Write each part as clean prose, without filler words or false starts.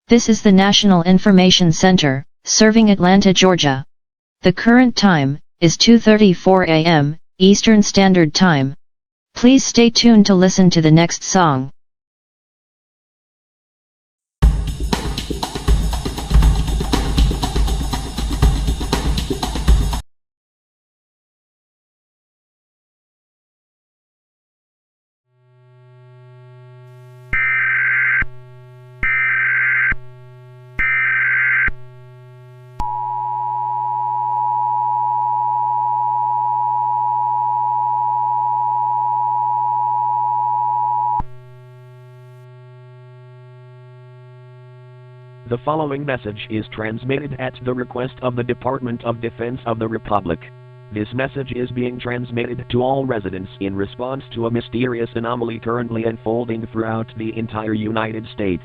This is the National Information Center, serving Atlanta, Georgia. The current time is 2:34 a.m. Eastern Standard Time. Please stay tuned to listen to the next song. The following message is transmitted at the request of the Department of Defense of the Republic. This message is being transmitted to all residents in response to a mysterious anomaly currently unfolding throughout the entire United States.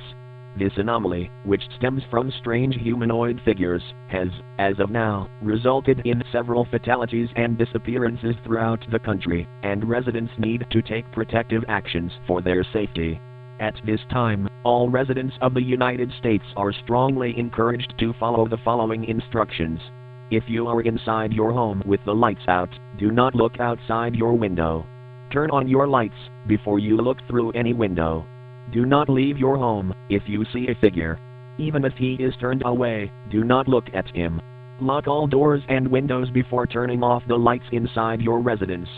This anomaly, which stems from strange humanoid figures, has, as of now, resulted in several fatalities and disappearances throughout the country, and residents need to take protective actions for their safety. At this time, all residents of the United States are strongly encouraged to follow the following instructions. If you are inside your home with the lights out, do not look outside your window. Turn on your lights before you look through any window. Do not leave your home if you see a figure. Even if he is turned away, do not look at him. Lock all doors and windows before turning off the lights inside your residence.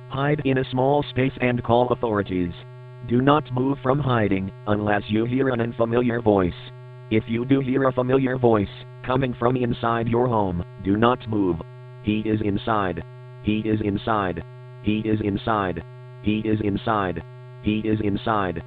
Hide in a small space and call authorities. Do not move from hiding unless you hear an unfamiliar voice. If you do hear a familiar voice coming from inside your home, do not move. He is inside. He is inside. He is inside. He is inside. He is inside.